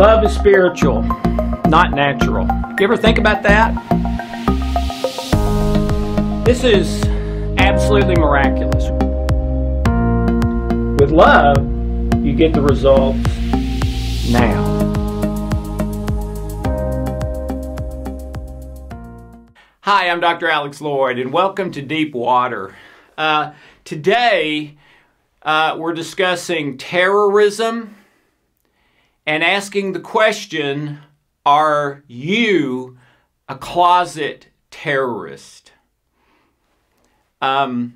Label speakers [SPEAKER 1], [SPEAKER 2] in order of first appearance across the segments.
[SPEAKER 1] Love is spiritual, not natural. You ever think about that? This is absolutely miraculous. With love, you get the results now. Hi, I'm Dr. Alex Loyd, and welcome to Deep Water. Today, we're discussing terrorism and asking the question, are you a closet terrorist? So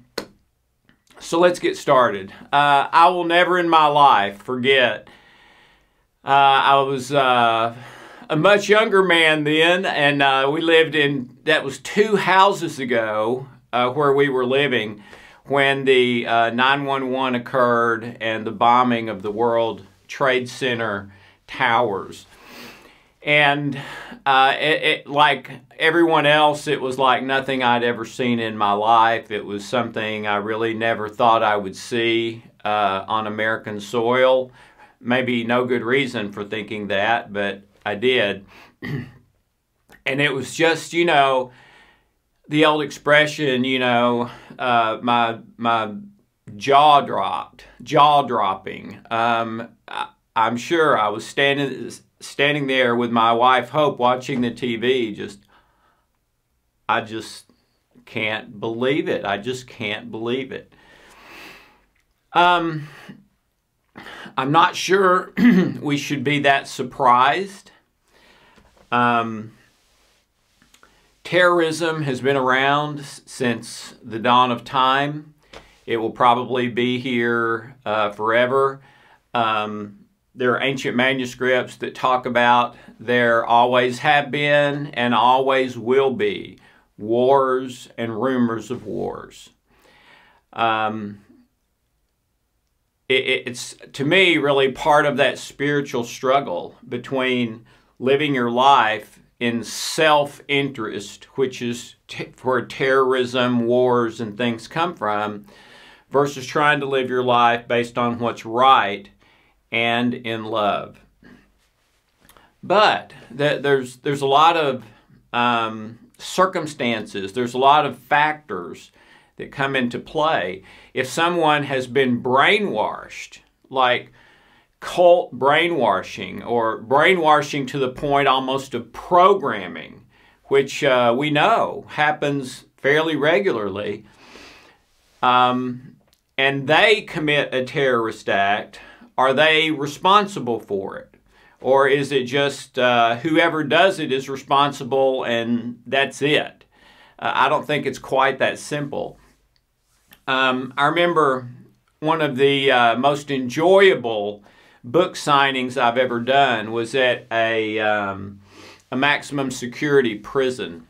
[SPEAKER 1] let's get started. I will never in my life forget, I was a much younger man then, and we lived in, that was 2 houses ago where we were living when the 9/11 occurred and the bombing of the World Trade Center towers. And like everyone else, it was like nothing I'd ever seen in my life. It was something I really never thought I would see on American soil. Maybe no good reason for thinking that, but I did. And it was just, you know, the old expression, you know, my jaw-dropping. I'm sure I was standing there with my wife Hope watching the TV. I just can't believe it. I just can't believe it. I'm not sure we should be that surprised. Terrorism has been around since the dawn of time. It will probably be here forever. There are ancient manuscripts that talk about there always have been and always will be wars and rumors of wars. It's, to me, really part of that spiritual struggle between living your life in self-interest, which is where terrorism, wars, and things come from, versus trying to live your life based on what's right and in love. But there's a lot of circumstances, there's a lot of factors that come into play. If someone has been brainwashed, like cult brainwashing, or brainwashing to the point almost of programming, which we know happens fairly regularly, and they commit a terrorist act, are they responsible for it? Or is it just whoever does it is responsible and that's it? I don't think it's quite that simple. I remember one of the most enjoyable book signings I've ever done was at a maximum security prison.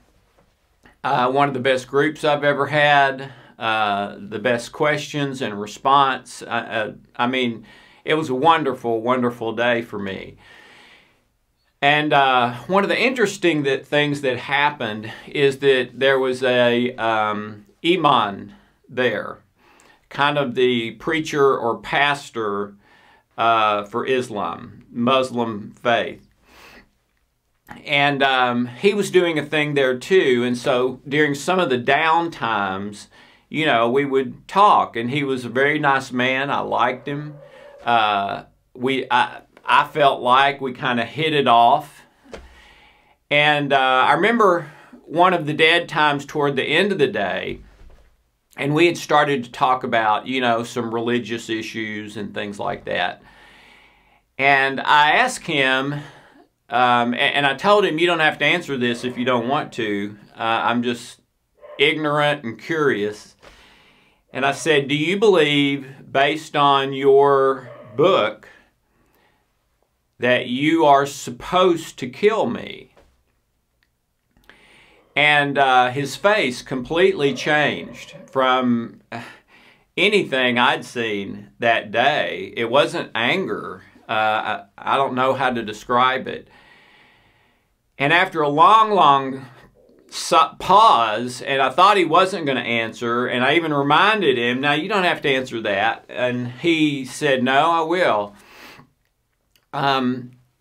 [SPEAKER 1] One of the best groups I've ever had, the best questions and response. I mean, it was a wonderful, wonderful day for me. And one of the interesting things that happened is that there was a imam there, kind of the preacher or pastor for Islam, Muslim faith. And he was doing a thing there too. And so during some of the down times, you know, we would talk. And he was a very nice man. I liked him. I felt like we kind of hit it off. And I remember one of the dead times toward the end of the day, and we had started to talk about, you know, some religious issues and things like that. And I asked him, and I told him, you don't have to answer this if you don't want to. I'm just ignorant and curious. And I said, do you believe, based on your book, that you are supposed to kill me? And his face completely changed from anything I'd seen that day. It wasn't anger. I don't know how to describe it. And after a long, long pause, and I thought he wasn't going to answer, and I even reminded him, now you don't have to answer that. And he said, no, I will.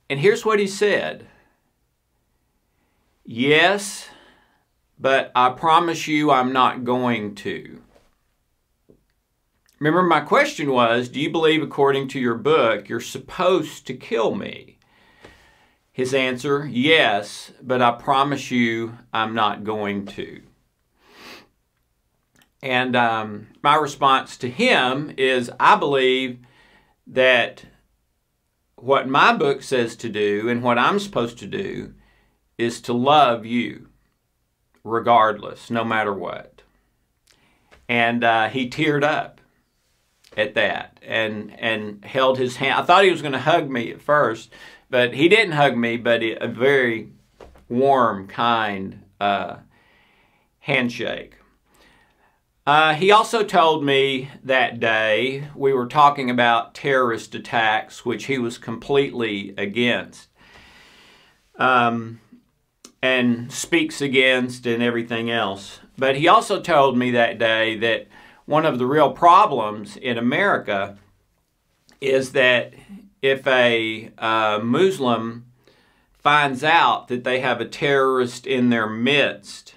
[SPEAKER 1] And here's what he said. Yes, but I promise you I'm not going to. Remember, my question was, do you believe according to your book you're supposed to kill me? His answer, yes, but I promise you I'm not going to. And my response to him is, I believe that what my book says to do and what I'm supposed to do is to love you regardless, no matter what. And he teared up at that and held his hand. I thought he was going to hug me at first, but he didn't hug me, but a very warm, kind handshake. He also told me that day, we were talking about terrorist attacks, which he was completely against, and speaks against and everything else. But he also told me that day that one of the real problems in America is that if a Muslim finds out that they have a terrorist in their midst,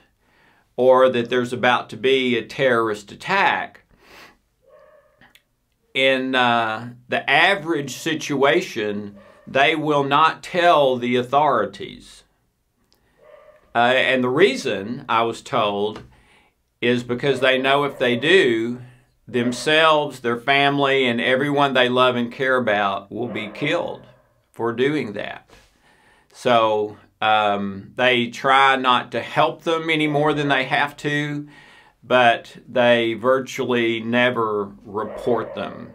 [SPEAKER 1] or that there's about to be a terrorist attack, in the average situation, they will not tell the authorities. And the reason, I was told, is because they know if they do, themselves, their family, and everyone they love and care about will be killed for doing that. So they try not to help them any more than they have to, but they virtually never report them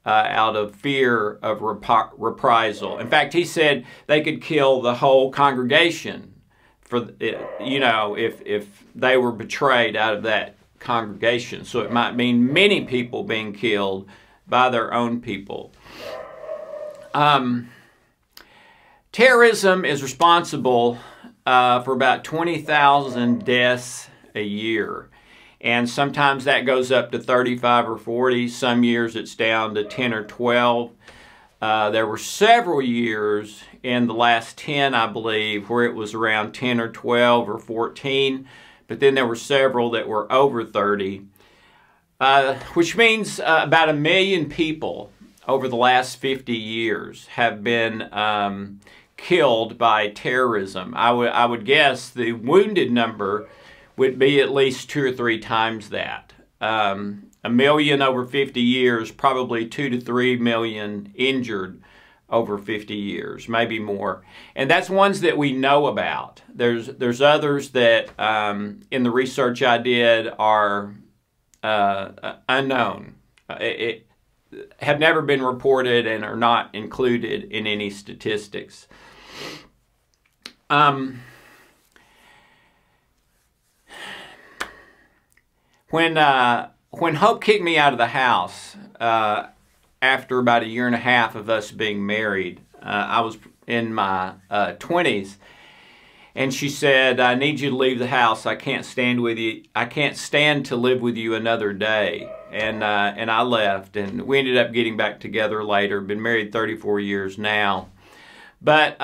[SPEAKER 1] out of fear of reprisal. In fact, he said they could kill the whole congregation for, you know, if they were betrayed out of that congregation. So it might mean many people being killed by their own people. Terrorism is responsible for about 20,000 deaths a year. And sometimes that goes up to 35 or 40. Some years it's down to 10 or 12. There were several years in the last 10, I believe, where it was around 10 or 12 or 14. But then there were several that were over 30, which means about 1 million people over the last 50 years have been killed by terrorism. I would guess the wounded number would be at least 2 or 3 times that. 1 million over 50 years, probably 2 to 3 million injured over 50 years, maybe more. And that's ones that we know about. There's others that in the research I did are unknown. Have never been reported and are not included in any statistics. When Hope kicked me out of the house after about 1.5 years of us being married, I was in my 20s, and she said, "I need you to leave the house. I can't stand with you. I can't stand to live with you another day." And I left, and we ended up getting back together later. Been married 34 years now. But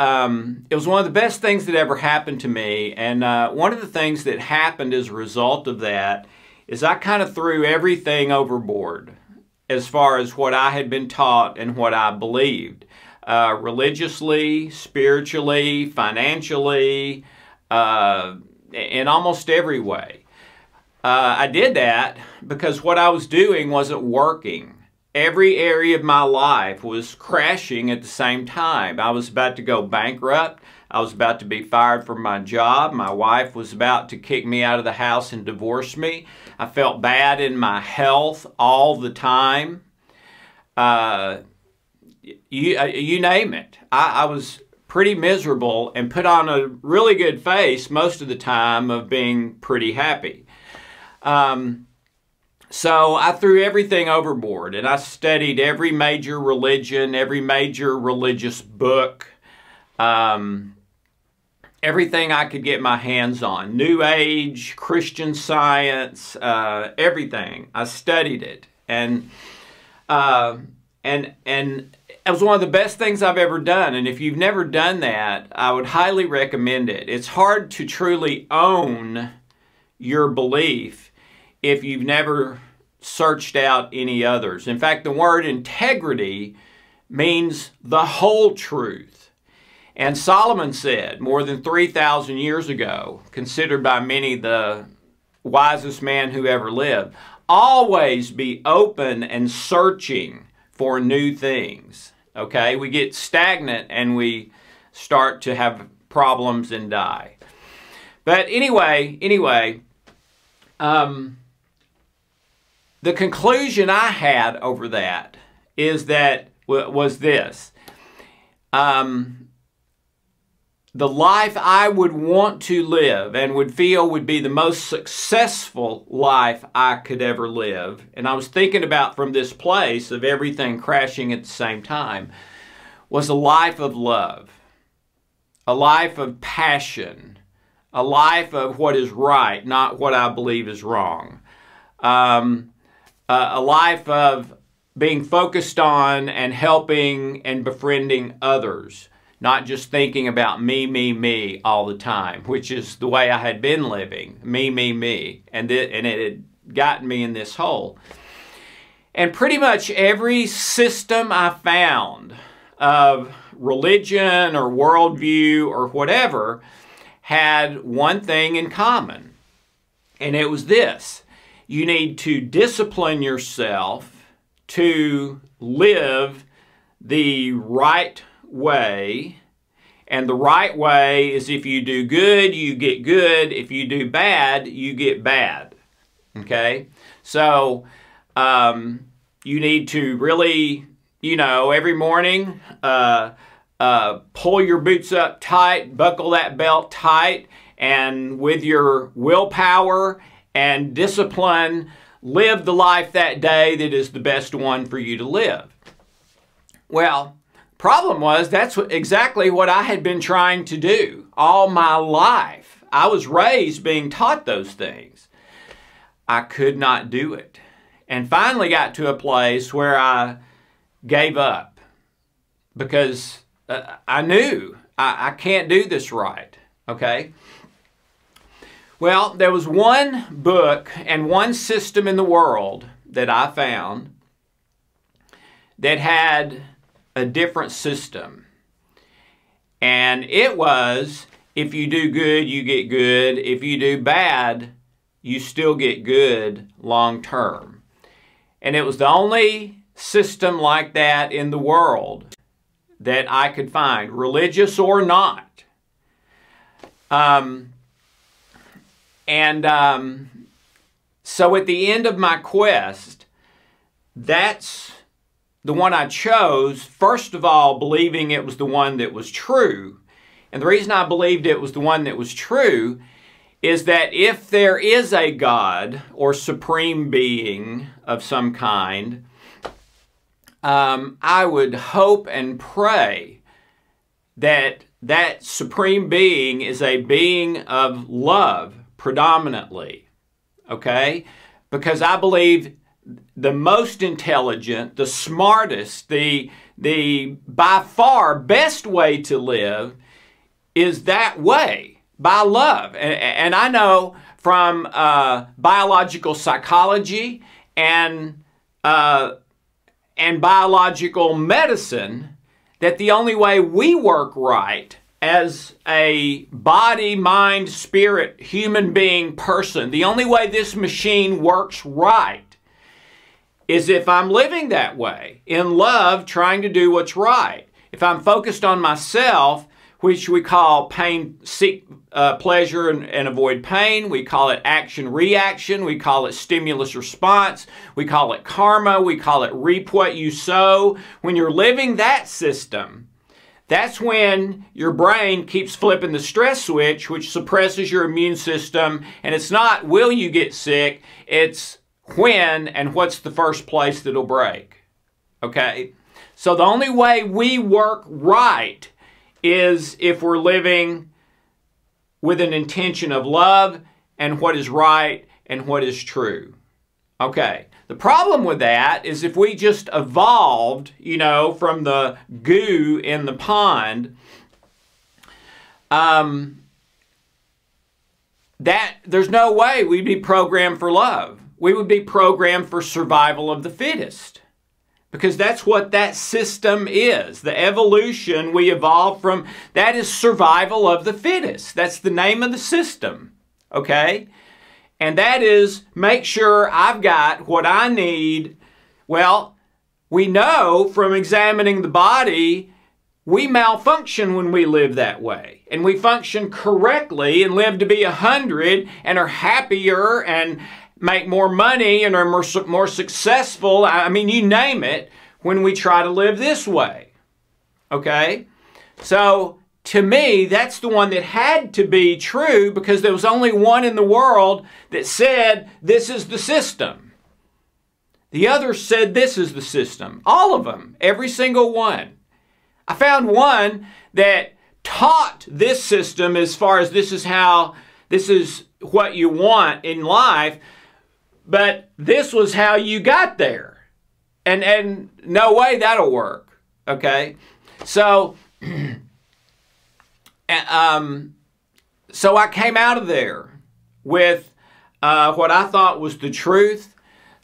[SPEAKER 1] it was one of the best things that ever happened to me. And one of the things that happened as a result of that is I kind of threw everything overboard as far as what I had been taught and what I believed. Religiously, spiritually, financially, in almost every way. I did that because what I was doing wasn't working. Every area of my life was crashing at the same time. I was about to go bankrupt. I was about to be fired from my job. My wife was about to kick me out of the house and divorce me. I felt bad in my health all the time. You name it. I was pretty miserable and put on a really good face most of the time of being pretty happy. So I threw everything overboard, and I studied every major religion, every major religious book, everything I could get my hands on. New Age, Christian Science, everything. I studied it. And It was one of the best things I've ever done, and if you've never done that, I would highly recommend it. It's hard to truly own your belief if you've never searched out any others. In fact, the word integrity means the whole truth. And Solomon said, more than 3,000 years ago, considered by many the wisest man who ever lived, always be open and searching for new things. Okay? We get stagnant and we start to have problems and die. But anyway, the conclusion I had over that is that was this. The life I would want to live and would feel would be the most successful life I could ever live, and I was thinking about from this place of everything crashing at the same time, was a life of love, a life of passion, a life of what is right, not what I believe is wrong, a life of being focused on and helping and befriending others. Not just thinking about me all the time, which is the way I had been living. Me. And it had gotten me in this hole. And pretty much every system I found of religion or worldview or whatever had one thing in common. And it was this. You need to discipline yourself to live the right way, and the right way is if you do good, you get good. If you do bad, you get bad. Okay? So, you need to really, every morning, pull your boots up tight, buckle that belt tight, and with your willpower and discipline, live the life that day that is the best one for you to live. Well, problem was that's exactly what I had been trying to do all my life. I was raised being taught those things. I could not do it. And finally got to a place where I gave up because I knew I can't do this right. Okay? Well, there was one book and one system in the world that I found that had a different system. And it was, if you do good, you get good. If you do bad, you still get good long term. And it was the only system like that in the world that I could find, religious or not. So at the end of my quest, that's the one I chose, first of all, believing it was the one that was true. And the reason I believed it was the one that was true is that if there is a God or supreme being of some kind, I would hope and pray that that supreme being is a being of love predominantly, okay? Because I believe the most intelligent, the smartest, the by far best way to live is that way, by love. And I know from biological psychology and biological medicine that the only way we work right as a body, mind, spirit, human being person, the only way this machine works right is if I'm living that way, in love, trying to do what's right. If I'm focused on myself, which we call pain, seek pleasure and avoid pain. We call it action-reaction. We call it stimulus-response. We call it karma. We call it reap what you sow. When you're living that system, that's when your brain keeps flipping the stress switch, which suppresses your immune system. And it's not will you get sick, it's when and what's the first place that'll break. Okay? So the only way we work right is if we're living with an intention of love and what is right and what is true. Okay, The problem with that is if we just evolved, you know, from the goo in the pond, that there's no way we'd be programmed for love. We would be programmed for survival of the fittest. Because that's what that system is. The evolution we evolved from, that is survival of the fittest. That's the name of the system. Okay? And that is make sure I've got what I need. Well, we know from examining the body, we malfunction when we live that way. And we function correctly and live to be 100 and are happier and make more money and are more successful. I mean, you name it, when we try to live this way. Okay? So, to me, that's the one that had to be true because there was only one in the world that said, this is the system. The others said, this is the system. All of them. Every single one. I found one that taught this system as far as this is what you want in life, but this was how you got there. And no way that'll work. Okay? So, so I came out of there with what I thought was the truth,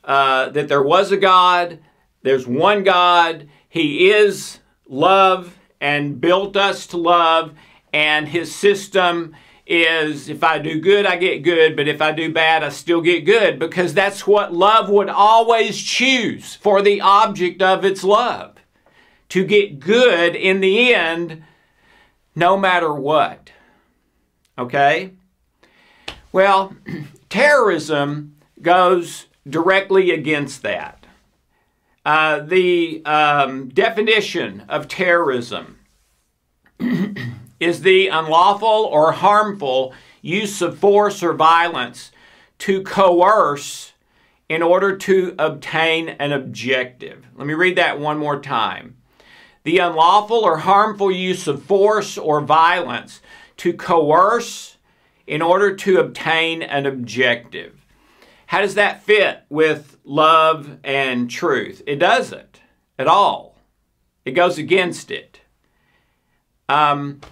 [SPEAKER 1] that there was a God, there's one God, He is love and built us to love, and His system is if I do good, I get good, but if I do bad, I still get good, because that's what love would always choose for the object of its love, to get good in the end, no matter what. Okay? Well, terrorism goes directly against that. The definition of terrorism is the unlawful or harmful use of force or violence to coerce in order to obtain an objective. Let me read that one more time. The unlawful or harmful use of force or violence to coerce in order to obtain an objective. How does that fit with love and truth? It doesn't at all. It goes against it. And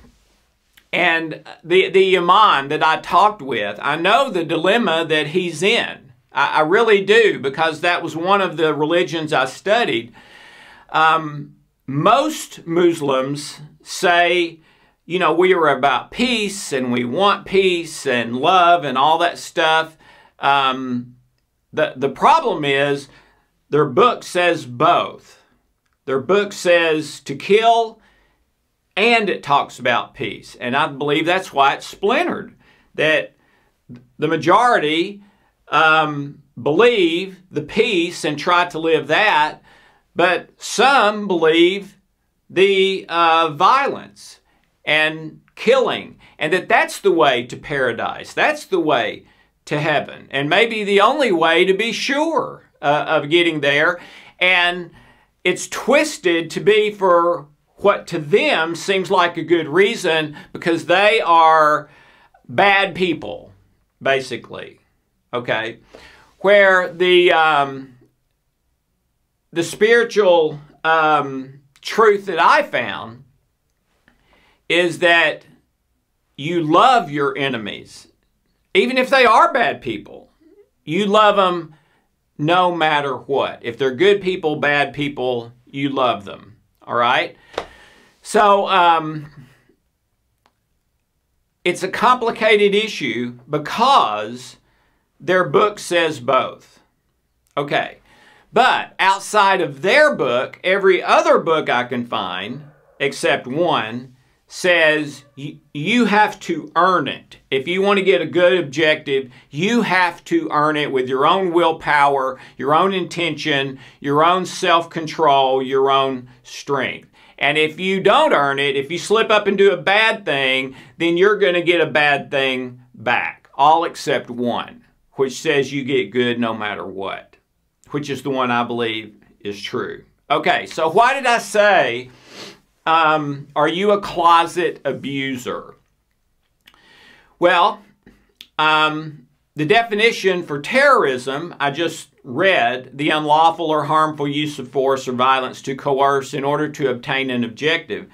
[SPEAKER 1] the imam that I talked with, I know the dilemma that he's in. I really do, because that was one of the religions I studied. Most Muslims say, you know, we are about peace and we want peace and love and all that stuff. The problem is their book says both. Their book says to kill, and it talks about peace. And I believe that's why it's splintered. That the majority believe the peace and try to live that, but some believe the violence and killing, and that's the way to paradise. That's the way to heaven, and maybe the only way to be sure of getting there. And it's twisted to be for what to them seems like a good reason, because they are bad people, basically. Okay? Where the spiritual truth that I found is that you love your enemies. Even if they are bad people, you love them no matter what. If they're good people, bad people, you love them. All right? So, it's a complicated issue because their book says both. Okay. But outside of their book, every other book I can find, except one, says you have to earn it. If you want to get a good objective, you have to earn it with your own willpower, your own intention, your own self-control, your own strength. And if you don't earn it, if you slip up and do a bad thing, then you're going to get a bad thing back. All except one, which says you get good no matter what, which is the one I believe is true. Okay, so why did I say, are you a closet abuser? Well, the definition for terrorism, I just read, the unlawful or harmful use of force or violence to coerce in order to obtain an objective.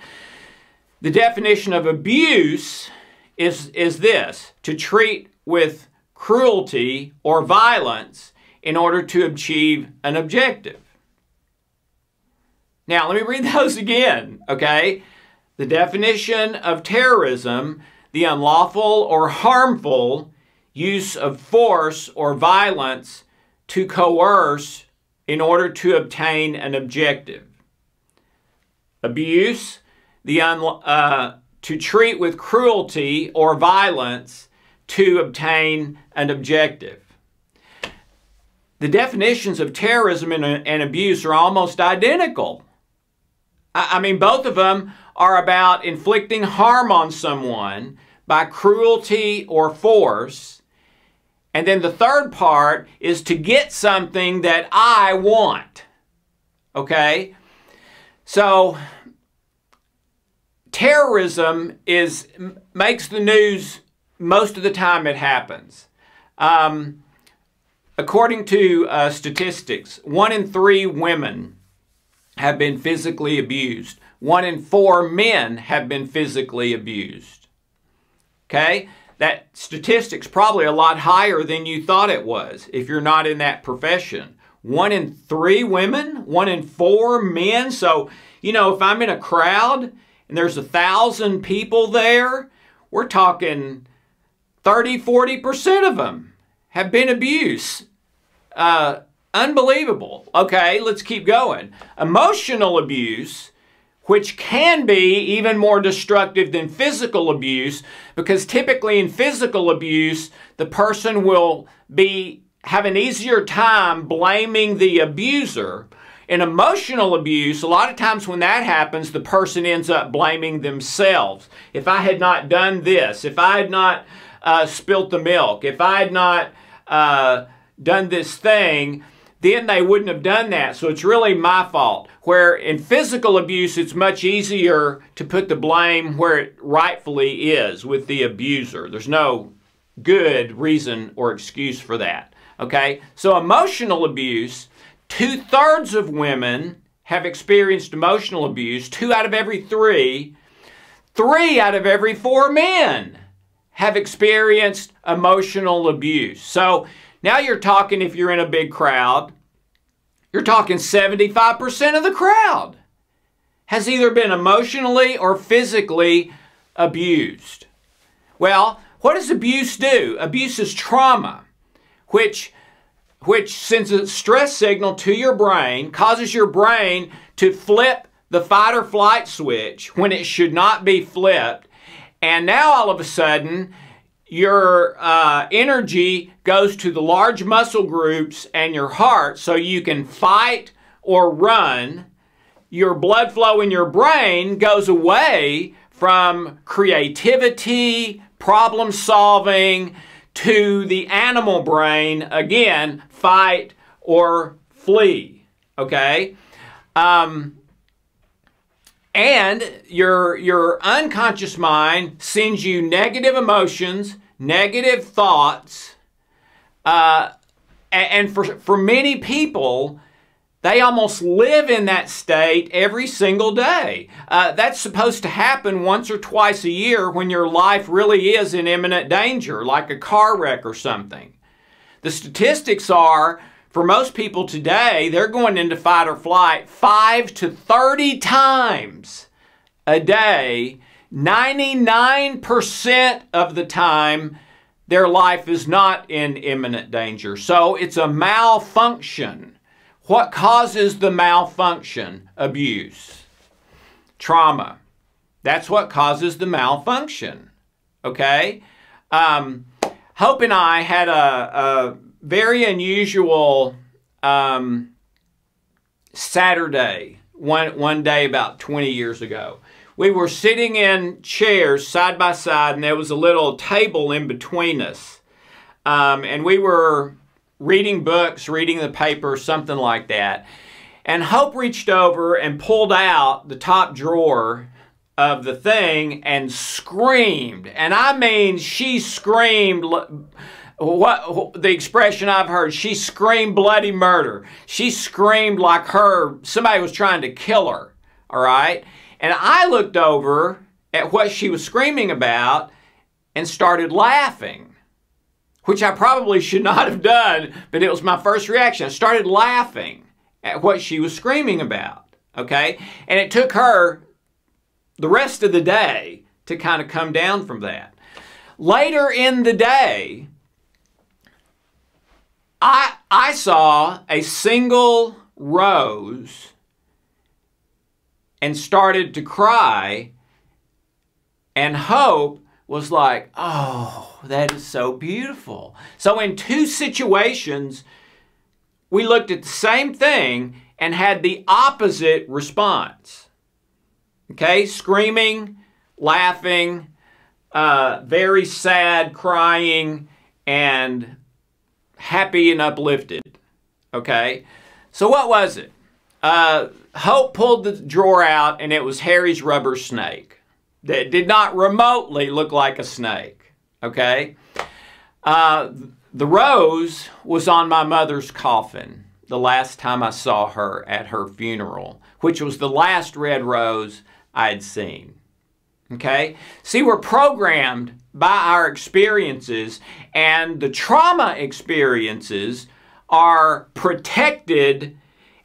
[SPEAKER 1] The definition of abuse is this: to treat with cruelty or violence in order to achieve an objective. Now, let me read those again, okay? The definition of terrorism, the unlawful or harmful use of force or violence to coerce in order to obtain an objective. Abuse, to treat with cruelty or violence to obtain an objective. The definitions of terrorism and abuse are almost identical. I mean, both of them are about inflicting harm on someone by cruelty or force. And then the third part is to get something that I want. Okay? So, terrorism makes the news most of the time it happens. According to statistics, 1 in 3 women have been physically abused. 1 in 4 men have been physically abused. Okay? That statistic's probably a lot higher than you thought it was if you're not in that profession. 1 in 3 women, 1 in 4 men. So, you know, if I'm in a crowd and there's 1,000 people there, we're talking 30–40% of them have been abused. Unbelievable. Okay, let's keep going. Emotional abuse, which can be even more destructive than physical abuse, because typically in physical abuse, the person will have an easier time blaming the abuser. In emotional abuse, a lot of times when that happens, the person ends up blaming themselves. If I had not done this, if I had not spilt the milk, if I had not done this thing, then they wouldn't have done that. So it's really my fault. Where in physical abuse, it's much easier to put the blame where it rightfully is, with the abuser. There's no good reason or excuse for that. Okay? So emotional abuse, 2/3 of women have experienced emotional abuse. 2 out of every 3. 3 out of every 4 men have experienced emotional abuse. So now you're talking, if you're in a big crowd, you're talking 75% of the crowd has either been emotionally or physically abused. Well, what does abuse do? Abuse is trauma, which sends a stress signal to your brain, causes your brain to flip the fight or flight switch when it should not be flipped. And now all of a sudden, your energy goes to the large muscle groups and your heart so you can fight or run. Your blood flow in your brain goes away from creativity, problem solving, to the animal brain, again, fight or flee. Okay? And your unconscious mind sends you negative emotions, negative thoughts, and for many people, they almost live in that state every single day. That's supposed to happen once or twice a year when your life really is in imminent danger, like a car wreck or something. The statistics are, for most people today, they're going into fight or flight 5 to 30 times a day. 99% of the time, their life is not in imminent danger. So it's a malfunction. What causes the malfunction? Abuse. Trauma. That's what causes the malfunction. Okay? Hope and I had a very unusual Saturday, one day about 20 years ago. We were sitting in chairs side by side, and there was a little table in between us. And we were reading books, reading the paper, something like that. And Hope reached over and pulled out the top drawer of the thing and screamed. And I mean, she screamed what the expression I've heard, she screamed bloody murder. She screamed like somebody was trying to kill her, all right? And I looked over at what she was screaming about and started laughing, which I probably should not have done, but it was my first reaction. I started laughing at what she was screaming about, okay? And it took her the rest of the day to kind of come down from that. Later in the day, I saw a single rose and started to cry, and Hope was like, oh, that is so beautiful. So in two situations, we looked at the same thing and had the opposite response. Okay, screaming, laughing, very sad, crying, and happy and uplifted. Okay, so what was it? Hope pulled the drawer out, and it was Harry's rubber snake that did not remotely look like a snake. Okay, the rose was on my mother's coffin the last time I saw her at her funeral, which was the last red rose I had seen. Okay? See, we're programmed by our experiences, and the trauma experiences are protected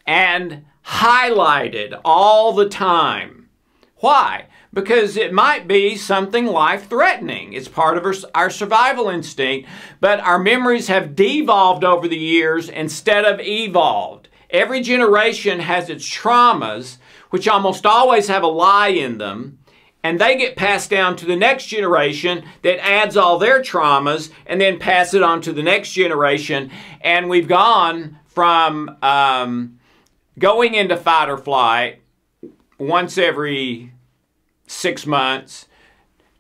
[SPEAKER 1] and highlighted all the time. Why? Because it might be something life-threatening. It's part of our survival instinct, but our memories have devolved over the years instead of evolved. Every generation has its traumas, which almost always have a lie in them, and they get passed down to the next generation that adds all their traumas and then pass it on to the next generation. And we've gone from going into fight or flight once every 6 months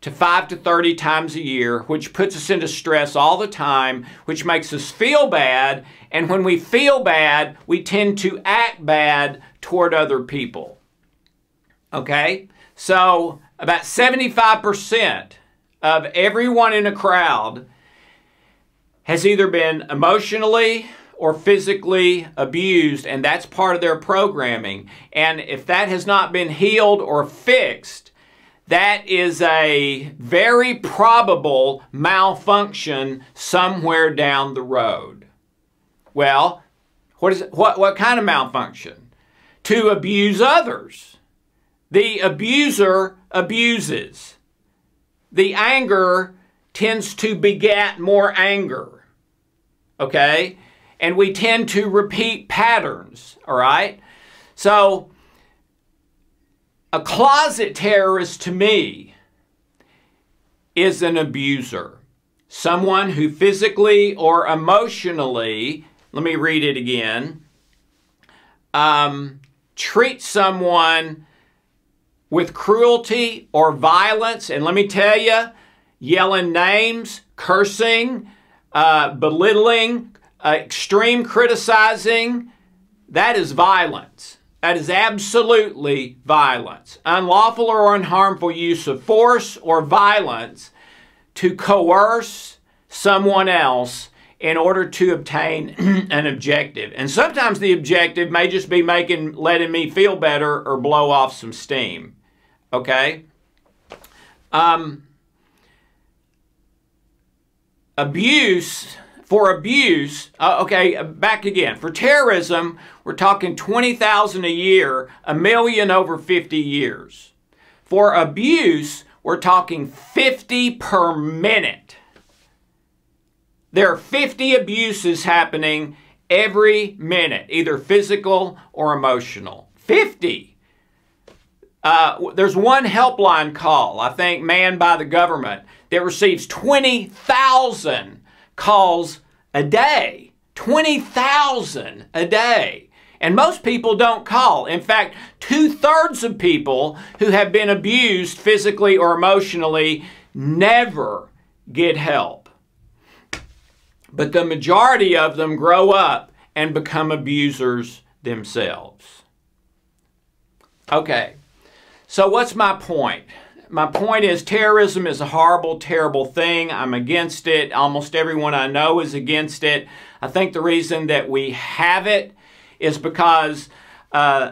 [SPEAKER 1] to 5 to 30 times a year, which puts us into stress all the time, which makes us feel bad. And when we feel bad, we tend to act bad toward other people. Okay? So about 75% of everyone in a crowd has either been emotionally or physically abused, and that's part of their programming. And if that has not been healed or fixed, that is a very probable malfunction somewhere down the road. Well, what kind of malfunction? To abuse others. The abuser abuses. The anger tends to beget more anger. Okay? And we tend to repeat patterns. All right? So, a closet terrorist to me is an abuser. Someone who physically or emotionally, let me read it again, treats someone with cruelty or violence. And let me tell you, yelling names, cursing, belittling, extreme criticizing, that is violence. That is absolutely violence. Unlawful or unharmful use of force or violence to coerce someone else in order to obtain an objective. And sometimes the objective may just be letting me feel better or blow off some steam. Okay? For abuse, back again. For terrorism, we're talking 20,000 a year, 1 million over 50 years. For abuse, we're talking 50 per minute. There are 50 abuses happening every minute, either physical or emotional. 50. There's one helpline call, I think, manned by the government, that receives 20,000 calls a day. 20,000 a day. And most people don't call. In fact, 2/3 of people who have been abused physically or emotionally never get help. But the majority of them grow up and become abusers themselves. Okay, so what's my point? my point is terrorism is a horrible, terrible thing. I'm against it. Almost everyone I know is against it. I think the reason that we have it is because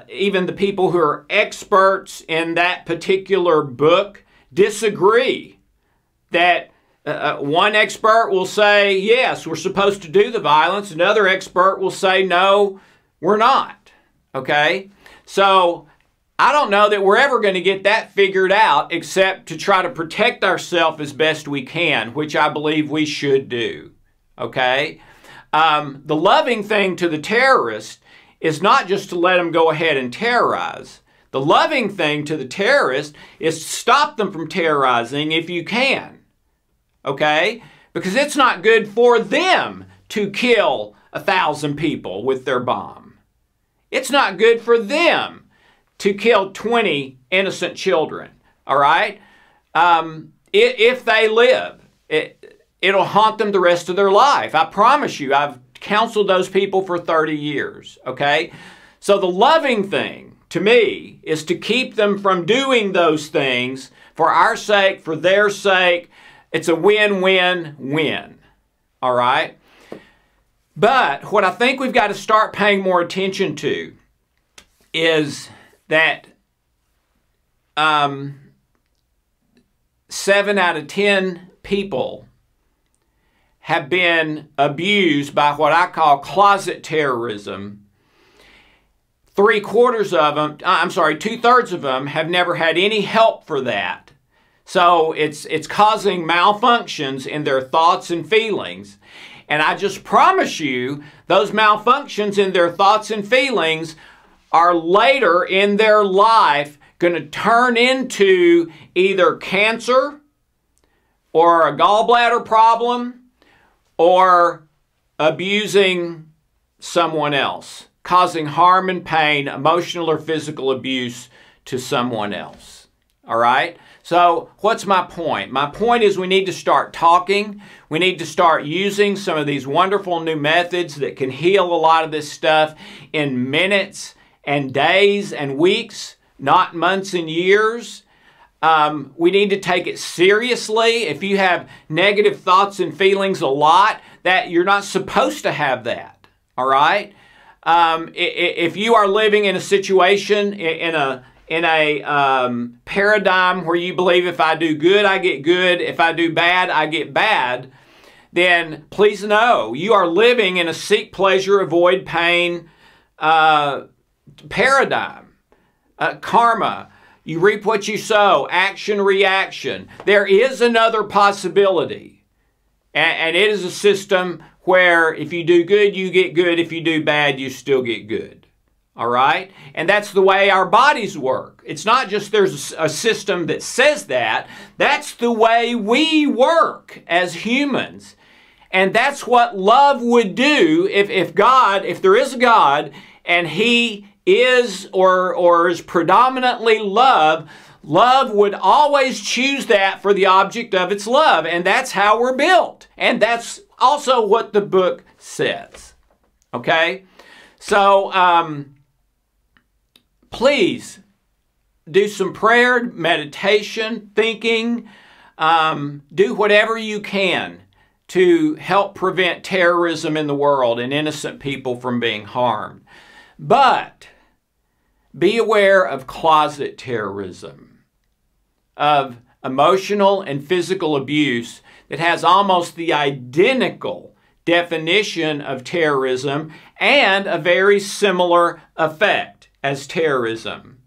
[SPEAKER 1] even the people who are experts in that particular book disagree. That one expert will say, yes, we're supposed to do the violence. Another expert will say, no, we're not. Okay? So I don't know that we're ever going to get that figured out except to try to protect ourselves as best we can, which I believe we should do. Okay? The loving thing to the terrorist is not just to let them go ahead and terrorize. The loving thing to the terrorist is to stop them from terrorizing if you can. Okay? Because it's not good for them to kill 1,000 people with their bomb. It's not good for them to kill 20 innocent children. All right? If they live, it'll haunt them the rest of their life. I promise you, I've counseled those people for 30 years. Okay? So the loving thing to me is to keep them from doing those things for our sake, for their sake. It's a win-win-win. All right? But what I think we've got to start paying more attention to is that 7 out of 10 people have been abused by what I call closet terrorism. 2/3 of them have never had any help for that. So it's causing malfunctions in their thoughts and feelings. And I just promise you, those malfunctions in their thoughts and feelings are later in their life going to turn into either cancer or a gallbladder problem or abusing someone else, causing harm and pain, emotional or physical abuse to someone else. All right? So what's my point? My point is we need to start talking. We need to start using some of these wonderful new methods that can heal a lot of this stuff in minutes and days and weeks, not months and years. We need to take it seriously. If you have negative thoughts and feelings a lot, that you're not supposed to have that. All right? If you are living in a situation, in a paradigm where you believe if I do good, I get good, if I do bad, I get bad, then please know you are living in a seek pleasure, avoid pain paradigm. Karma, you reap what you sow, action, reaction. There is another possibility, and it is a system where if you do good, you get good. If you do bad, you still get good. All right? And that's the way our bodies work. It's not just there's a system that says that. That's the way we work as humans. And that's what love would do if there is a God and He is or is predominantly love, love would always choose that for the object of its love. And that's how we're built. And that's also what the book says. Okay? So, please do some prayer, meditation, thinking. Do whatever you can to help prevent terrorism in the world and innocent people from being harmed. But be aware of closet terrorism, of emotional and physical abuse that has almost the identical definition of terrorism and a very similar effect as terrorism.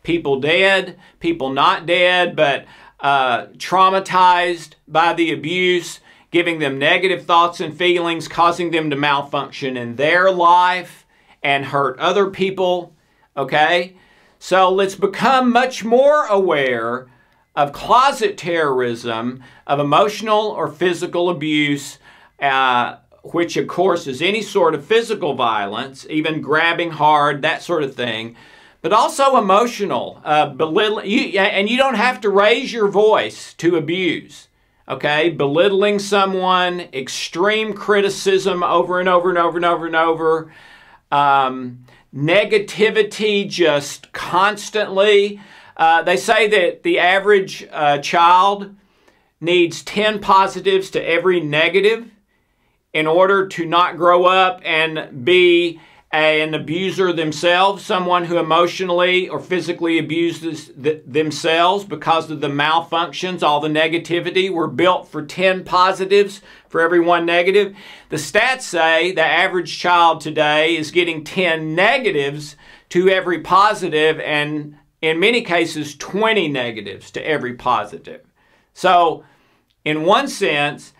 [SPEAKER 1] People dead, people not dead, but traumatized by the abuse, giving them negative thoughts and feelings, causing them to malfunction in their life and hurt other people. Okay? So let's become much more aware of closet terrorism, of emotional or physical abuse, which of course is any sort of physical violence, even grabbing hard, that sort of thing, but also emotional, belittling. And you don't have to raise your voice to abuse. Okay? Belittling someone, extreme criticism over and over and over and over and over, negativity just constantly, They say that the average child needs 10 positives to every negative in order to not grow up and be an abuser themselves, someone who emotionally or physically abuses themselves because of the malfunctions, all the negativity. We're built for 10 positives for every 1 negative. The stats say the average child today is getting 10 negatives to every positive, and in many cases 20 negatives to every positive. So in one sense,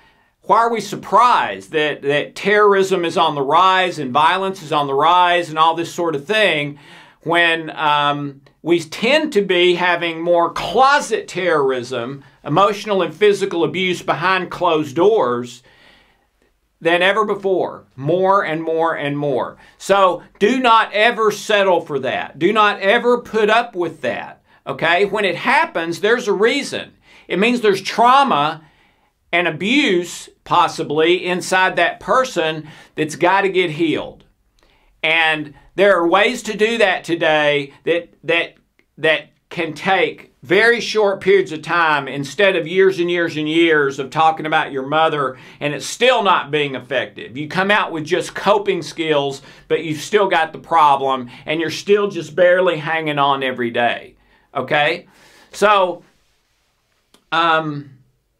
[SPEAKER 1] why are we surprised that terrorism is on the rise and violence is on the rise and all this sort of thing when we tend to be having more closet terrorism, emotional and physical abuse behind closed doors than ever before, more and more and more. So do not ever settle for that. Do not ever put up with that, okay? When it happens, there's a reason. It means there's trauma and abuse possibly inside that person that's got to get healed. And there are ways to do that today that can take very short periods of time instead of years and years and years of talking about your mother and it's still not being effective. You come out with just coping skills, but you've still got the problem and you're still just barely hanging on every day. Okay? So,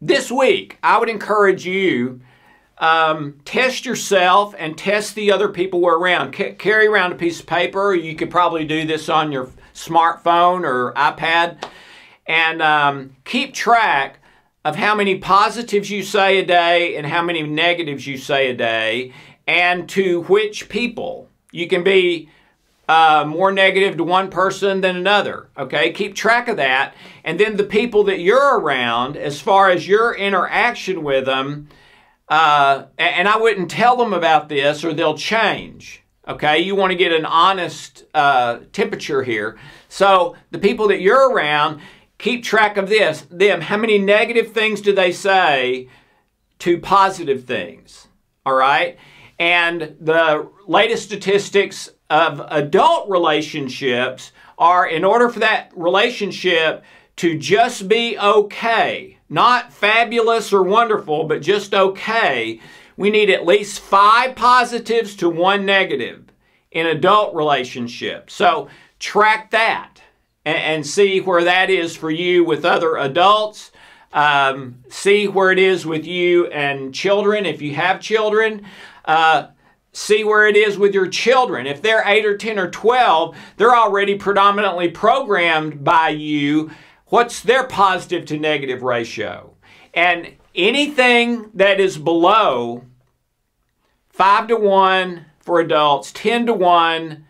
[SPEAKER 1] this week, I would encourage you, test yourself and test the other people we're around. Carry around a piece of paper. You could probably do this on your smartphone or iPad. And keep track of how many positives you say a day and how many negatives you say a day, and to which people. You can be more negative to one person than another, okay? Keep track of that. And then the people that you're around, as far as your interaction with them, and I wouldn't tell them about this or they'll change, okay? You want to get an honest temperature here. So the people that you're around, keep track of them. How many negative things do they say to positive things, all right? And the latest statistics of adult relationships are, in order for that relationship to just be okay, not fabulous or wonderful, but just okay, we need at least 5 positives to 1 negative in adult relationships. So track that and see where that is for you with other adults. See where it is with you and children, if you have children. See where it is with your children. If they're 8 or 10 or 12, they're already predominantly programmed by you. What's their positive to negative ratio? And anything that is below 5 to 1 for adults, 10 to 1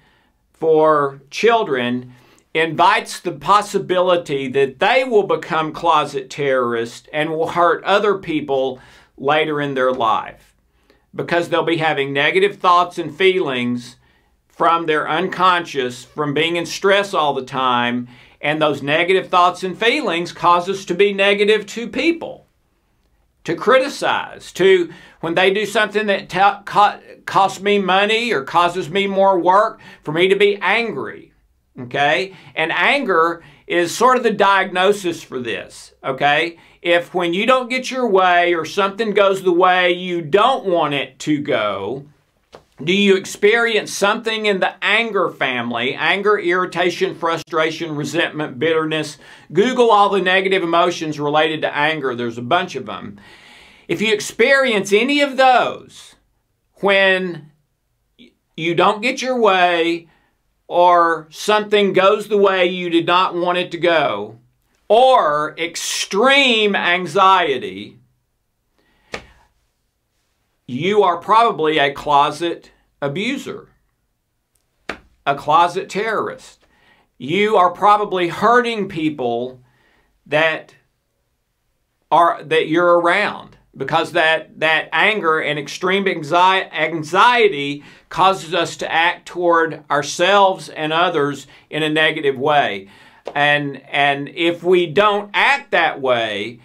[SPEAKER 1] for children, invites the possibility that they will become closet terrorists and will hurt other people later in their life, because they'll be having negative thoughts and feelings from their unconscious, from being in stress all the time, and those negative thoughts and feelings cause us to be negative to people, to criticize, to when they do something that costs me money or causes me more work, for me to be angry, okay? And anger is sort of the diagnosis for this, okay? If when you don't get your way or something goes the way you don't want it to go, do you experience something in the anger family? Anger, irritation, frustration, resentment, bitterness. Google all the negative emotions related to anger. There's a bunch of them. If you experience any of those when you don't get your way or something goes the way you did not want it to go, or extreme anxiety, you are probably a closet abuser, a closet terrorist. You are probably hurting people that you're around, because that anger and extreme anxiety causes us to act toward ourselves and others in a negative way. And if we don't act that way,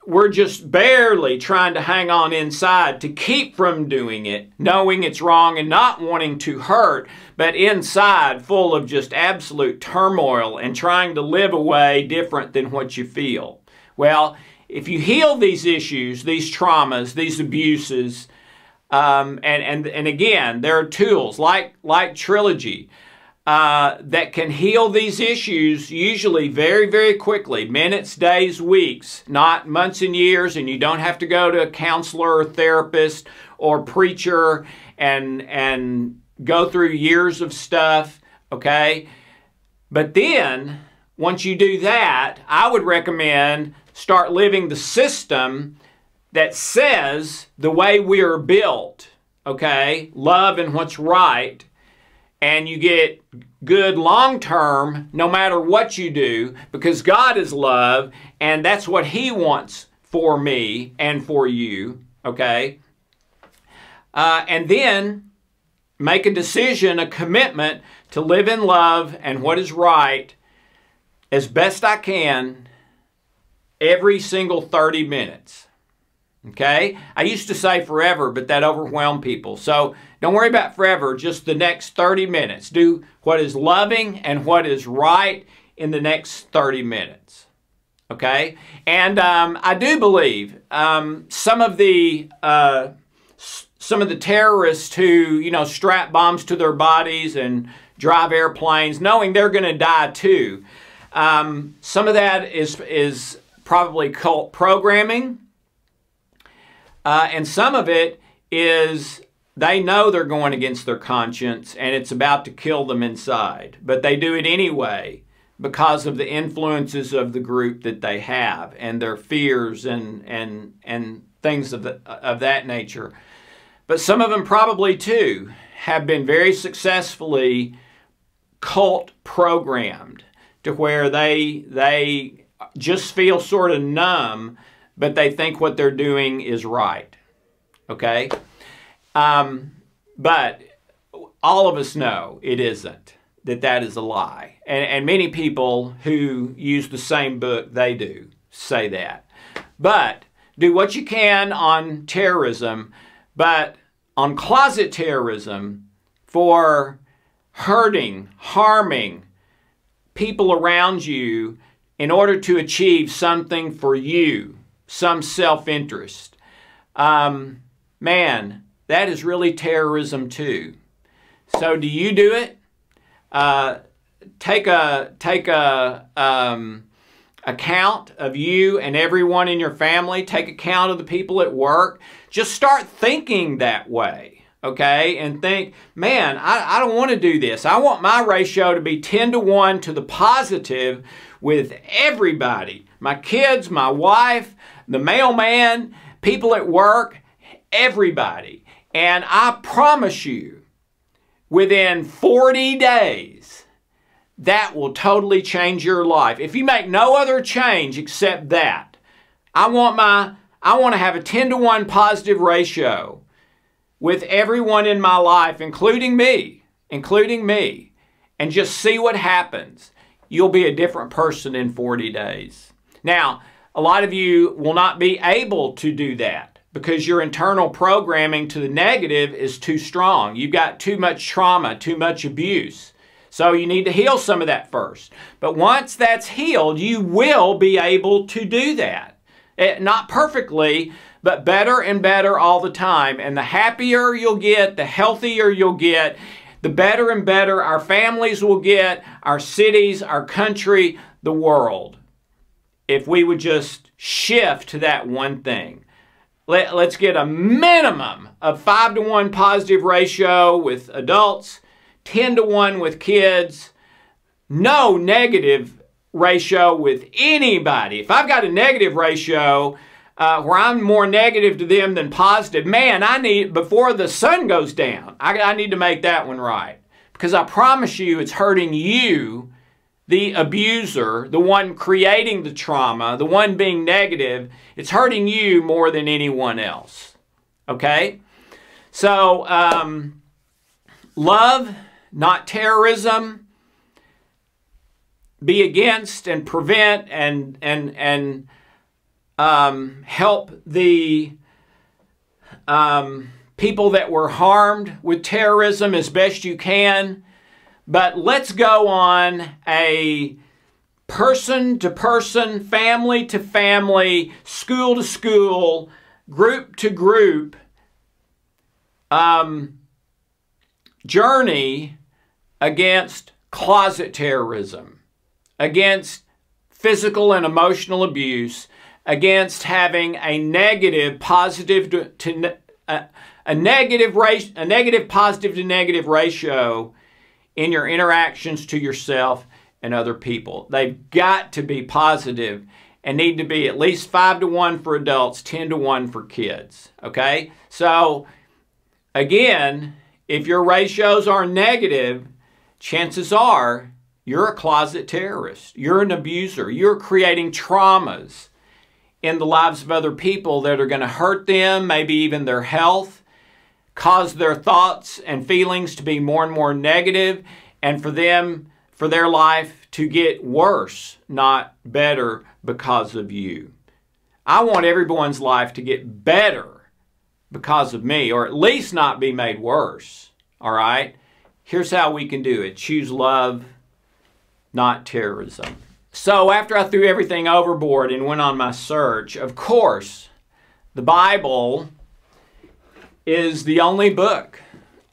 [SPEAKER 1] we're just barely trying to hang on inside to keep from doing it, knowing it's wrong and not wanting to hurt, but inside full of just absolute turmoil and trying to live a way different than what you feel. Well, if you heal these issues, these traumas, these abuses, and again, there are tools like Trilogy that can heal these issues usually very, very quickly, minutes, days, weeks, not months and years, and you don't have to go to a counselor or therapist or preacher and go through years of stuff, okay? But then, once you do that, I would recommend start living the system that says the way we are built, okay? Love and what's right. And you get good long-term no matter what you do, because God is love and that's what He wants for me and for you, okay? And then make a decision, a commitment to live in love and what is right as best I can every single 30 minutes. Okay? I used to say forever, but that overwhelmed people. So don't worry about forever, just the next 30 minutes. Do what is loving and what is right in the next 30 minutes. Okay? And I do believe some of the terrorists who, you know, strap bombs to their bodies and drive airplanes, knowing they're going to die too. Some of that is probably cult programming. And some of it is they know they're going against their conscience and it's about to kill them inside. But they do it anyway because of the influences of the group that they have and their fears and things of that nature. But some of them probably too have been very successfully cult programmed to where they just feel sort of numb, but they think what they're doing is right, okay? But all of us know it isn't, that is a lie. And many people who use the same book they do say that. But do what you can on terrorism, but on closet terrorism for hurting, harming people around you in order to achieve something for you, some self-interest. Man, that is really terrorism too. So do you do it? Take a account of you and everyone in your family. Take account of the people at work. Just start thinking that way, okay? And think, man, I don't want to do this. I want my ratio to be 10-to-1 to the positive with everybody. My kids, my wife, the mailman, people at work, everybody. And I promise you, within 40 days, that will totally change your life. If you make no other change except that, I want to have a 10-to-1 positive ratio with everyone in my life, including me, and just see what happens. You'll be a different person in 40 days. Now, a lot of you will not be able to do that because your internal programming to the negative is too strong. You've got too much trauma, too much abuse. So you need to heal some of that first. But once that's healed, you will be able to do that. Not perfectly, but better and better all the time. And the happier you'll get, the healthier you'll get, the better and better our families will get, our cities, our country, the world. If we would just shift to that one thing. Let's get a minimum of 5-to-1 positive ratio with adults, 10-to-1 with kids, no negative ratio with anybody. If I've got a negative ratio where I'm more negative to them than positive, man, I need, before the sun goes down, I need to make that one right. Because I promise you it's hurting you, the abuser, the one creating the trauma, the one being negative, it's hurting you more than anyone else. Okay? So, love, not terrorism. Be against and prevent and help the people that were harmed with terrorism as best you can. But let's go on a person-to-person, family-to-family, school-to-school, group-to-group journey against closet terrorism, against physical and emotional abuse, against having a negative positive to a negative positive to negative ratio in your interactions to yourself and other people. They've got to be positive and need to be at least 5-to-1 for adults, 10-to-1 for kids. Okay? So, again, if your ratios are negative, chances are you're a closet terrorist. You're an abuser. You're creating traumas in the lives of other people that are going to hurt them, maybe even their health, cause their thoughts and feelings to be more and more negative, and for their life to get worse, not better, because of you. I want everyone's life to get better because of me, or at least not be made worse. All right? Here's how we can do it. Choose love, not terrorism. So after I threw everything overboard and went on my search, of course, the Bible is the only book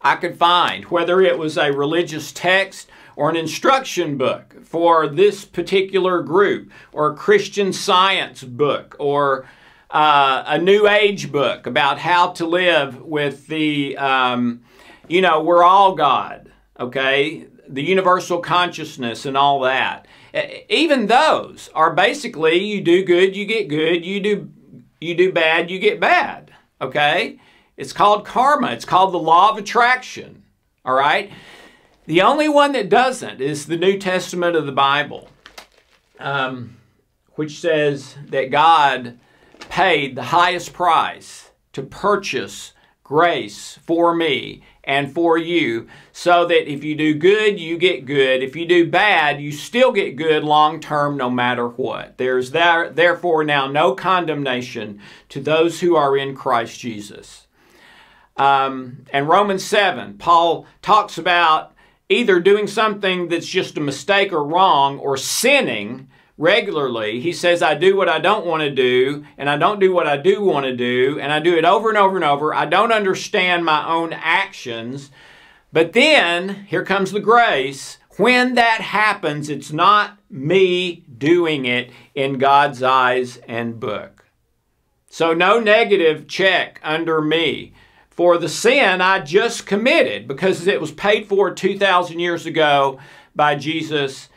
[SPEAKER 1] I could find, whether it was a religious text or an instruction book for this particular group, or a Christian Science book, or a New Age book about how to live with the, we're all God, okay? The universal consciousness and all that. Even those are basically, you do good, you get good, you do bad, you get bad, okay? It's called karma. It's called the law of attraction, all right? The only one that doesn't is the New Testament of the Bible, which says that God paid the highest price to purchase grace for me and for you, so that if you do good, you get good. If you do bad, you still get good long term no matter what. There's therefore now no condemnation to those who are in Christ Jesus. And Romans 7, Paul talks about either doing something that's just a mistake or wrong, or sinning regularly. He says, I do what I don't want to do, and I don't do what I do want to do, and I do it over and over and over. I don't understand my own actions. But then, here comes the grace. When that happens, it's not me doing it in God's eyes and book. So no negative check under me for the sin I just committed, because it was paid for 2,000 years ago by Jesus.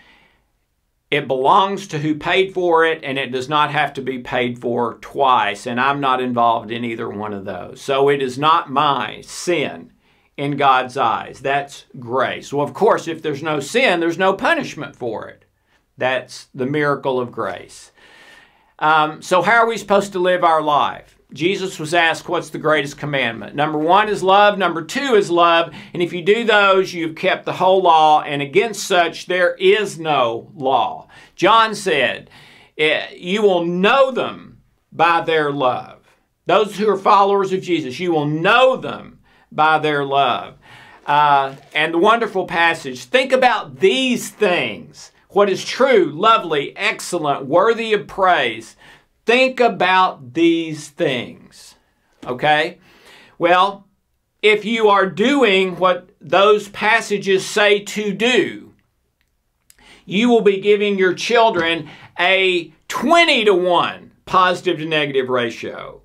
[SPEAKER 1] It belongs to who paid for it, and it does not have to be paid for twice, and I'm not involved in either one of those. So it is not my sin in God's eyes. That's grace. Well, of course, if there's no sin, there's no punishment for it. That's the miracle of grace. So how are we supposed to live our life? Jesus was asked, what's the greatest commandment? Number 1 is love. Number 2 is love. And if you do those, you've kept the whole law. And against such, there is no law. John said, you will know them by their love. Those who are followers of Jesus, you will know them by their love. And the wonderful passage, think about these things. What is true, lovely, excellent, worthy of praise. Think about these things, okay? Well, if you are doing what those passages say to do, you will be giving your children a 20-to-1 positive to negative ratio.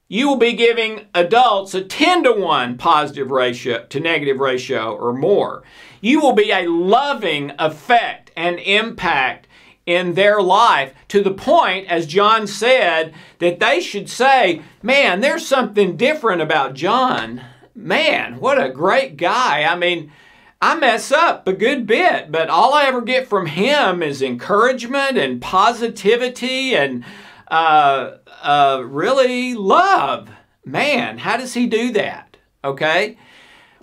[SPEAKER 1] You will be giving adults a 10-to-1 positive ratio to negative ratio or more. You will be a loving effect and impact in their life, to the point, as John said, that they should say, man, there's something different about John. Man, what a great guy. I mean, I mess up a good bit, but all I ever get from him is encouragement and positivity and really love. Man, how does he do that? Okay?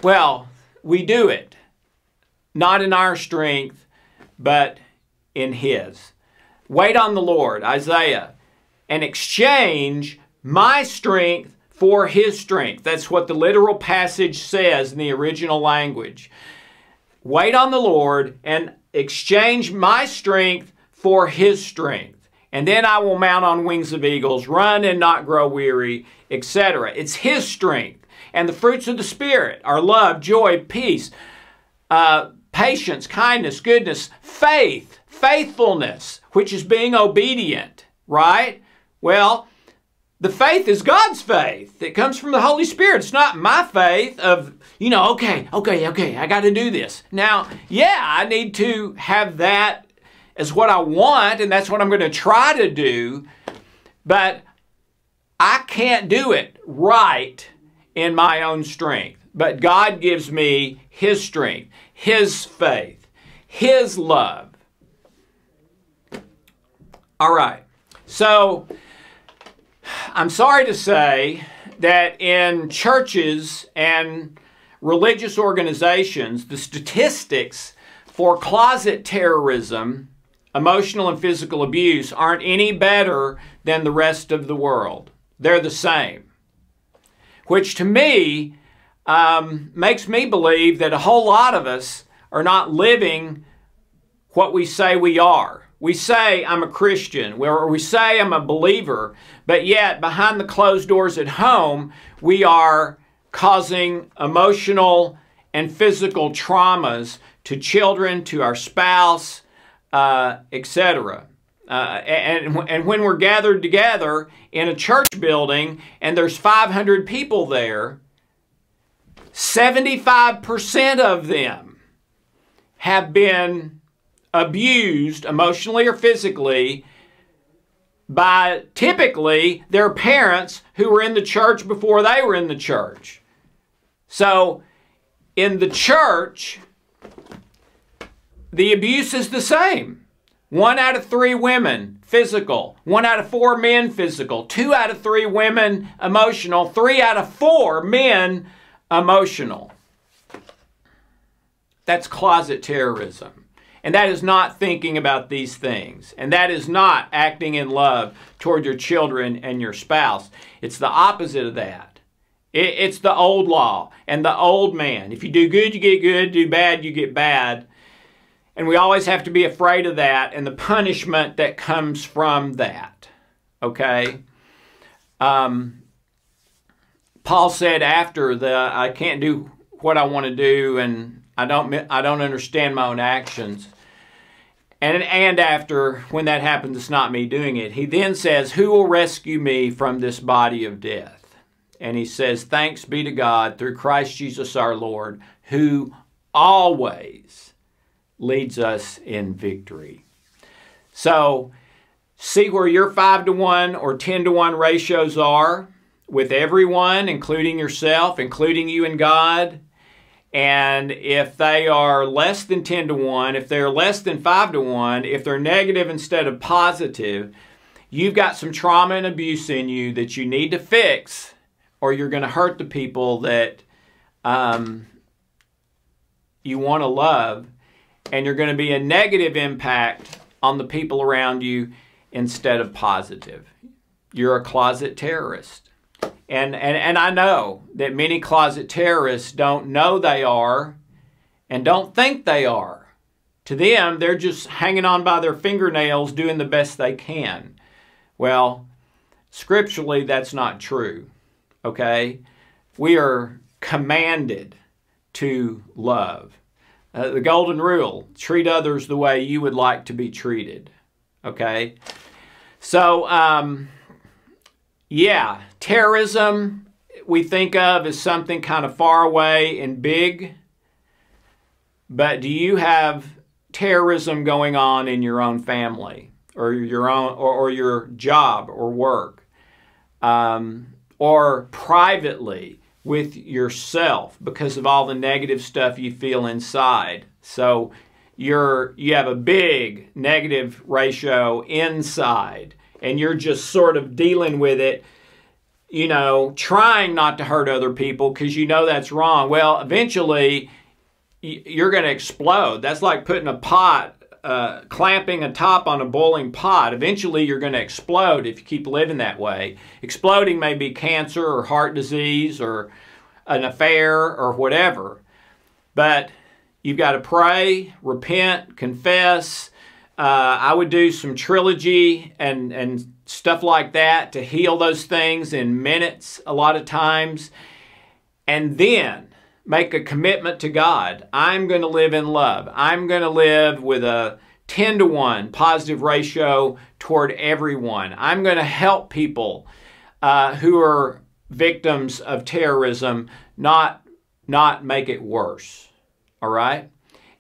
[SPEAKER 1] Well, we do it. Not in our strength, but in his. Wait on the Lord, Isaiah. and exchange my strength for his strength. That's what the literal passage says in the original language. Wait on the Lord and exchange my strength for his strength. And then I will mount on wings of eagles, run and not grow weary, etc. It's his strength. And the fruits of the Spirit are love, joy, peace, patience, kindness, goodness, faith, faithfulness, which is being obedient, right? Well, the faith is God's faith. It comes from the Holy Spirit. It's not my faith of, okay, I got to do this. Now, yeah, I need to have that as what I want, and that's what I'm going to try to do, but I can't do it right in my own strength. But God gives me his strength, his faith, his love. All right, so I'm sorry to say that in churches and religious organizations, the statistics for closet terrorism, emotional and physical abuse, aren't any better than the rest of the world. They're the same. Which to me makes me believe that a whole lot of us are not living what we say we are. We say I'm a Christian, or we say I'm a believer, but yet behind the closed doors at home, we are causing emotional and physical traumas to children, to our spouse, etc. And when we're gathered together in a church building and there's 500 people there, 75% of them have been abused emotionally or physically by typically their parents who were in the church before they were in the church. So in the church, the abuse is the same. 1 out of 3 women physical, 1 out of 4 men physical, 2 out of 3 women emotional, 3 out of 4 men emotional. That's closet terrorism. And that is not thinking about these things. And that is not acting in love toward your children and your spouse. It's the opposite of that. It's the old law and the old man. If you do good, you get good. Do bad, you get bad. And we always have to be afraid of that and the punishment that comes from that. Okay? Paul said after I can't do what I want to do and I don't understand my own actions. And after, when that happens, it's not me doing it. He then says, who will rescue me from this body of death? And he says, thanks be to God through Christ Jesus our Lord, who always leads us in victory. So, see where your 5-to-1 or 10-to-1 ratios are with everyone, including yourself, including you and God. And if they are less than 10-to-1, if they're less than 5-to-1, if they're negative instead of positive, you've got some trauma and abuse in you that you need to fix, or you're going to hurt the people that you want to love, and you're going to be a negative impact on the people around you instead of positive. You're a closet terrorist. And I know that many closet terrorists don't know they are and don't think they are. To them, they're just hanging on by their fingernails doing the best they can. Well, scripturally, that's not true. Okay? We are commanded to love. The golden rule, treat others the way you would like to be treated. Okay? So, yeah, terrorism we think of as something kind of far away and big. But do you have terrorism going on in your own family or your own or your job or work? Or privately with yourself because of all the negative stuff you feel inside. So you have a big negative ratio inside and you're just sort of dealing with it, you know, trying not to hurt other people because you know that's wrong. Well, eventually you're going to explode. That's like putting a pot clamping a top on a boiling pot. Eventually you're going to explode if you keep living that way. Exploding may be cancer or heart disease or an affair or whatever. But you've got to pray, repent, confess. I would do some trilogy and stuff like that to heal those things in minutes a lot of times. And then make a commitment to God. I'm going to live in love. I'm going to live with a 10-to-1 positive ratio toward everyone. I'm going to help people who are victims of terrorism not make it worse. All right?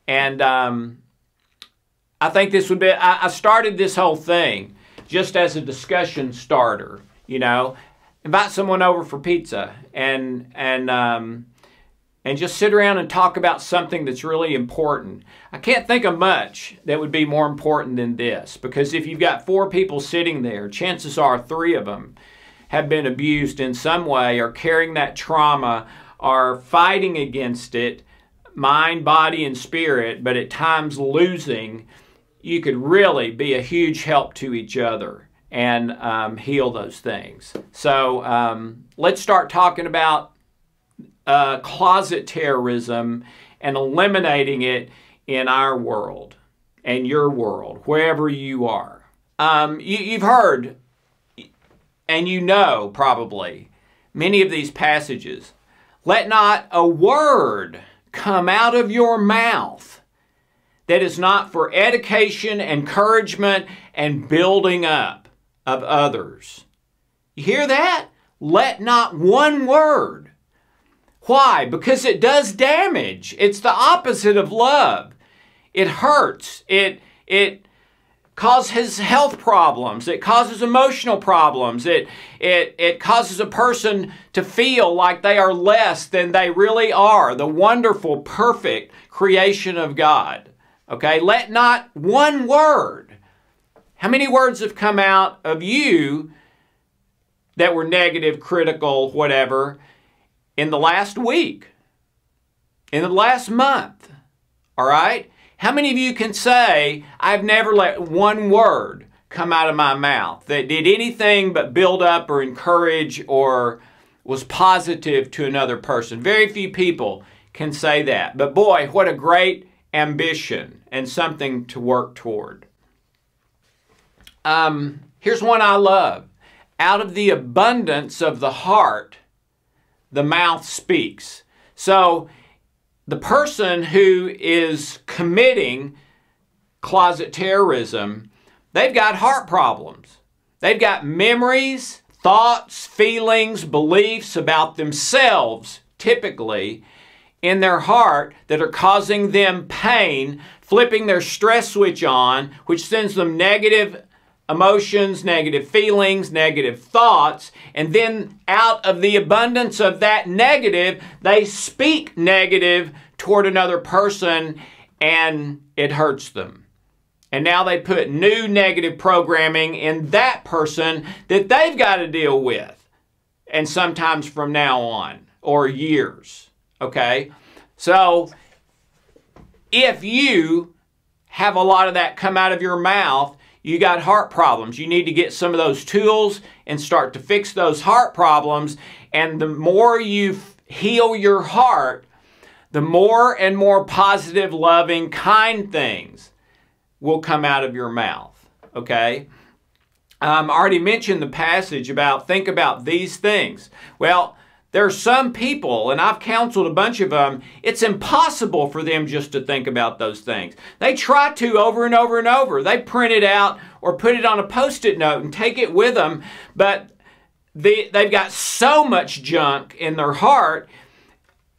[SPEAKER 1] And I think this would be, I started this whole thing just as a discussion starter, you know. Invite someone over for pizza and just sit around and talk about something that's really important. I can't think of much that would be more important than this, because if you've got 4 people sitting there, chances are 3 of them have been abused in some way, are carrying that trauma, are fighting against it, mind, body, and spirit, but at times losing. You could really be a huge help to each other and heal those things. So let's start talking about closet terrorism and eliminating it in our world and your world, wherever you are. You've heard, and you know probably, many of these passages. Let not a word come out of your mouth that is not for edification, encouragement, and building up of others. You hear that? Let not one word. Why? Because it does damage. It's the opposite of love. It hurts. It causes health problems. It causes emotional problems. It causes a person to feel like they are less than they really are, the wonderful, perfect creation of God. Okay? Let not one word. How many words have come out of you that were negative, critical, whatever, in the last week, in the last month? All right? How many of you can say, I've never let one word come out of my mouth that did anything but build up or encourage or was positive to another person? Very few people can say that. But boy, what a great ambition and something to work toward. Here's one I love. Out of the abundance of the heart, the mouth speaks. So the person who is committing closet terrorism, they've got heart problems. They've got memories, thoughts, feelings, beliefs about themselves, typically, in their heart that are causing them pain, flipping their stress switch on, which sends them negative emotions, negative feelings, negative thoughts, and then out of the abundance of that negative, they speak negative toward another person, and it hurts them. And now they put new negative programming in that person that they've got to deal with, and sometimes from now on, or years. Okay? So, if you have a lot of that come out of your mouth, you got heart problems. You need to get some of those tools and start to fix those heart problems. And the more you heal your heart, the more and more positive, loving, kind things will come out of your mouth. Okay? I already mentioned the passage about think about these things. Well, there are some people, and I've counseled a bunch of them, it's impossible for them just to think about those things. They try to over and over and over. They print it out or put it on a Post-it note and take it with them, but they've got so much junk in their heart,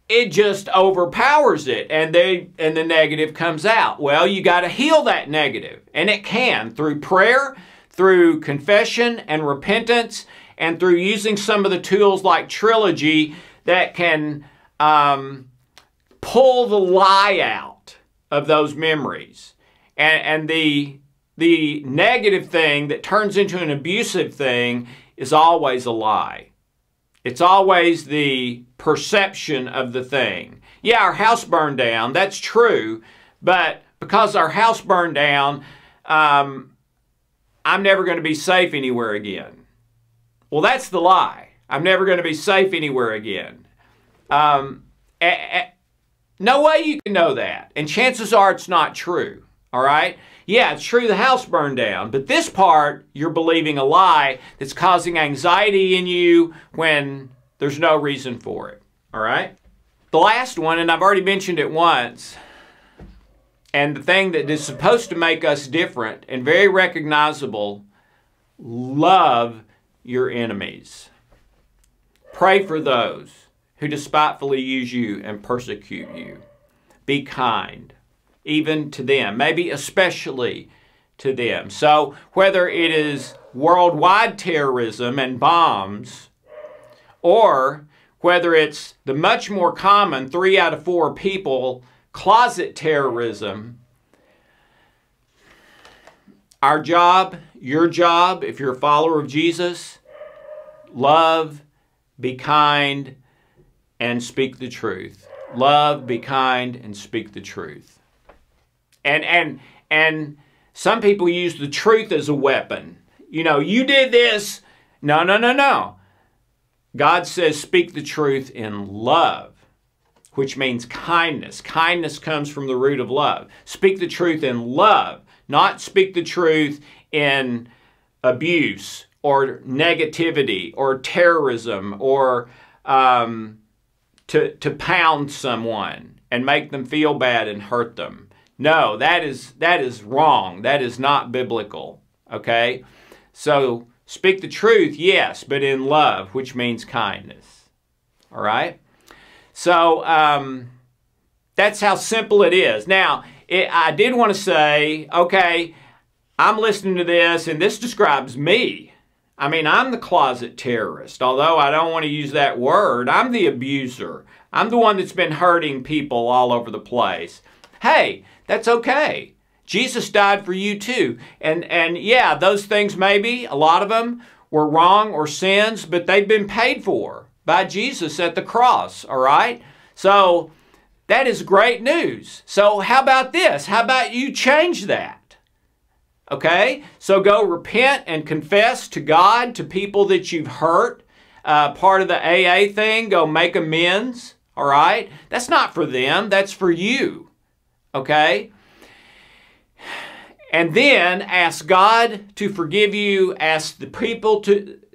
[SPEAKER 1] it just overpowers it, and the negative comes out. Well, you got to heal that negative, and it can through prayer, through confession and repentance, and through using some of the tools like trilogy that can pull the lie out of those memories. And the negative thing that turns into an abusive thing is always a lie. It's always the perception of the thing. Yeah, our house burned down, that's true, but because our house burned down, I'm never going to be safe anywhere again. Well, that's the lie. I'm never going to be safe anywhere again. No way you can know that. And chances are it's not true. All right? Yeah, it's true the house burned down. But this part, you're believing a lie that's causing anxiety in you when there's no reason for it. All right? The last one, and I've already mentioned it once, and the thing that is supposed to make us different and very recognizable, love your enemies. Pray for those who despitefully use you and persecute you. Be kind, even to them, maybe especially to them. So whether it is worldwide terrorism and bombs, or whether it's the much more common 3 out of 4 people closet terrorism, our job, your job, if you're a follower of Jesus, love, be kind, and speak the truth. Love, be kind, and speak the truth. And some people use the truth as a weapon. You know, you did this. No, no, no, no. God says speak the truth in love, which means kindness. Kindness comes from the root of love. Speak the truth in love, not speak the truth in abuse or negativity or terrorism or to pound someone and make them feel bad and hurt them. No, that is wrong. That is not biblical. Okay? So speak the truth, yes, but in love, which means kindness. All right? So that's how simple it is. Now, I did want to say, okay, I'm listening to this, and this describes me. I mean, I'm the closet terrorist, although I don't want to use that word. I'm the abuser. I'm the one that's been hurting people all over the place. Hey, that's okay. Jesus died for you too. And yeah, those things maybe, a lot of them were wrong or sins, but they've been paid for by Jesus at the cross, all right? So that is great news. So how about this? How about you change that? Okay? So go repent and confess to God, to people that you've hurt. Part of the AA thing, go make amends, all right? That's not for them. That's for you, okay? And then ask God to forgive you. Ask the people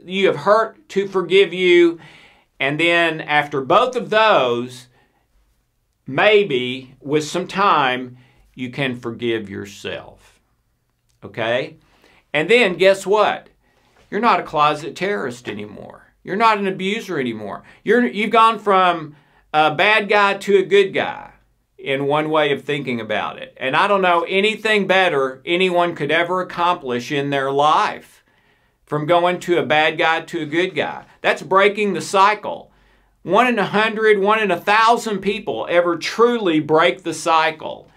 [SPEAKER 1] you have hurt to forgive you. And then after both of those, maybe with some time, you can forgive yourself. Okay? And then guess what? You're not a closet terrorist anymore. You're not an abuser anymore. You've gone from a bad guy to a good guy in one way of thinking about it. And I don't know anything better anyone could ever accomplish in their life from going to a bad guy to a good guy. That's breaking the cycle. 1 in 100, 1 in 1,000 people ever truly break the cycle.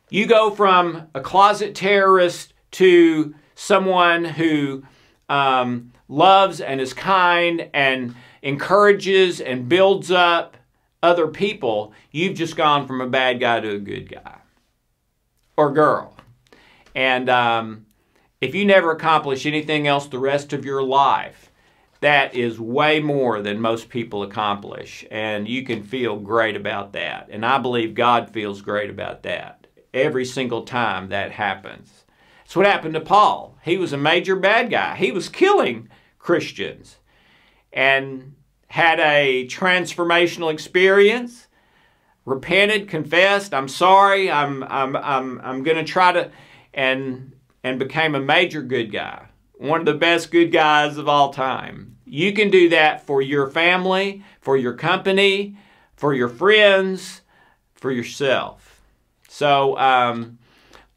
[SPEAKER 1] You go from a closet terrorist to someone who loves and is kind and encourages and builds up other people. You've just gone from a bad guy to a good guy or girl. And if you never accomplish anything else the rest of your life, that is way more than most people accomplish. And you can feel great about that. And I believe God feels great about that every single time that happens. That's what happened to Paul. He was a major bad guy. He was killing Christians and had a transformational experience, repented, confessed, I'm sorry, I'm going to try to, and became a major good guy. One of the best good guys of all time. You can do that for your family, for your company, for your friends, for yourself. So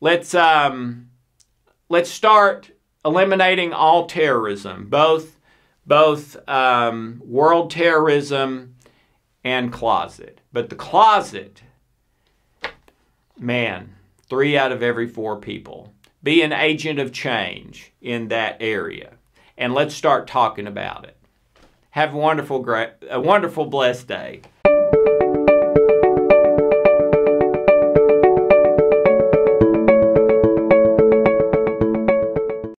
[SPEAKER 1] let's start eliminating all terrorism, both world terrorism and closet. But the closet, man, 3 out of every 4 people. Be an agent of change in that area. And let's start talking about it. Have a wonderful, blessed day.